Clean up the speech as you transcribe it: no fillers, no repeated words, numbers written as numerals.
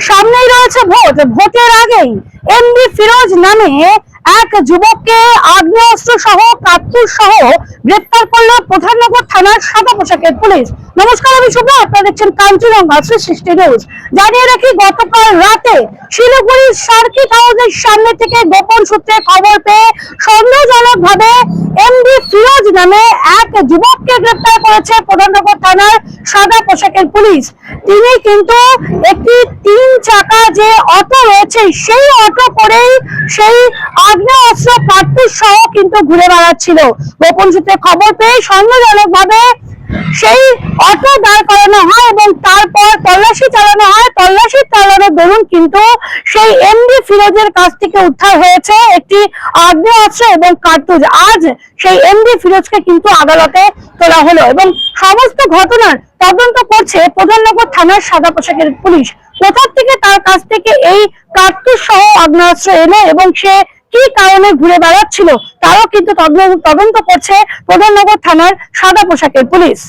সামনেই রয়েছে ভোটের আগেই এমডি ফিরোজ নামে এক যুবককে আগ্নেয়াস্ত্র সহ কার্তুজ সহ গ্রেফতার করল প্রধাননগর থানার সাদা পোশাকের পুলিশ। নমস্কার, আমি শুভ, আপনারা দেখছেন কাঞ্চনজঙ্ঘা 360 নিউজ। জানিয়ে রাখি, গতকাল রাতে শিলিগুড়ির সার্কিট হাউসের সামনে থেকে গোপন সূত্রে খবর পেয়ে সন্দেহজনক ভাবে এমডি ফিরোজ নামে এক যুবককে গ্রেফতার করেছে প্রধাননগর থানার সাদা পোশাকের পুলিশ। তিনি কিন্তু একটি 3 চাকা যে অটো রয়েছে সেই অটো করেই সেই আগ্নেয়াস্ত্র কার্তুজ সহ কিন্তু ঘুরে বেড়াচ্ছিল। গোপন সূত্রে খবর পেয়ে সন্দেহজনক ভাবে সেই অটো দাঁড় করানো হয় এবং তারপর তল্লাশি চালানো হয়। তল্লাশি চালানোর দরুন কিন্তু সেই এমডি ফিরোজের কাছ থেকে উদ্ধার হয়েছে একটি আগ্নেয়াস্ত্র এবং কার্তুজ। আজ সেই এমডি ফিরোজকে কিন্তু আদালতে তোলা হলো এবং সমস্ত ঘটনার তদন্ত করছে প্রধাননগর থানার সাদা পোশাকের পুলিশ। কোথা থেকে তার কাছ থেকে এই কার্তুজ সহ আগ্নেয়াস্ত্র এলো এবং সে কি কারণে ঘুরে বেড়াচ্ছিল তারও কিন্তু তদন্ত করছে প্রধাননগর থানার সাদা পোশাকের পুলিশ।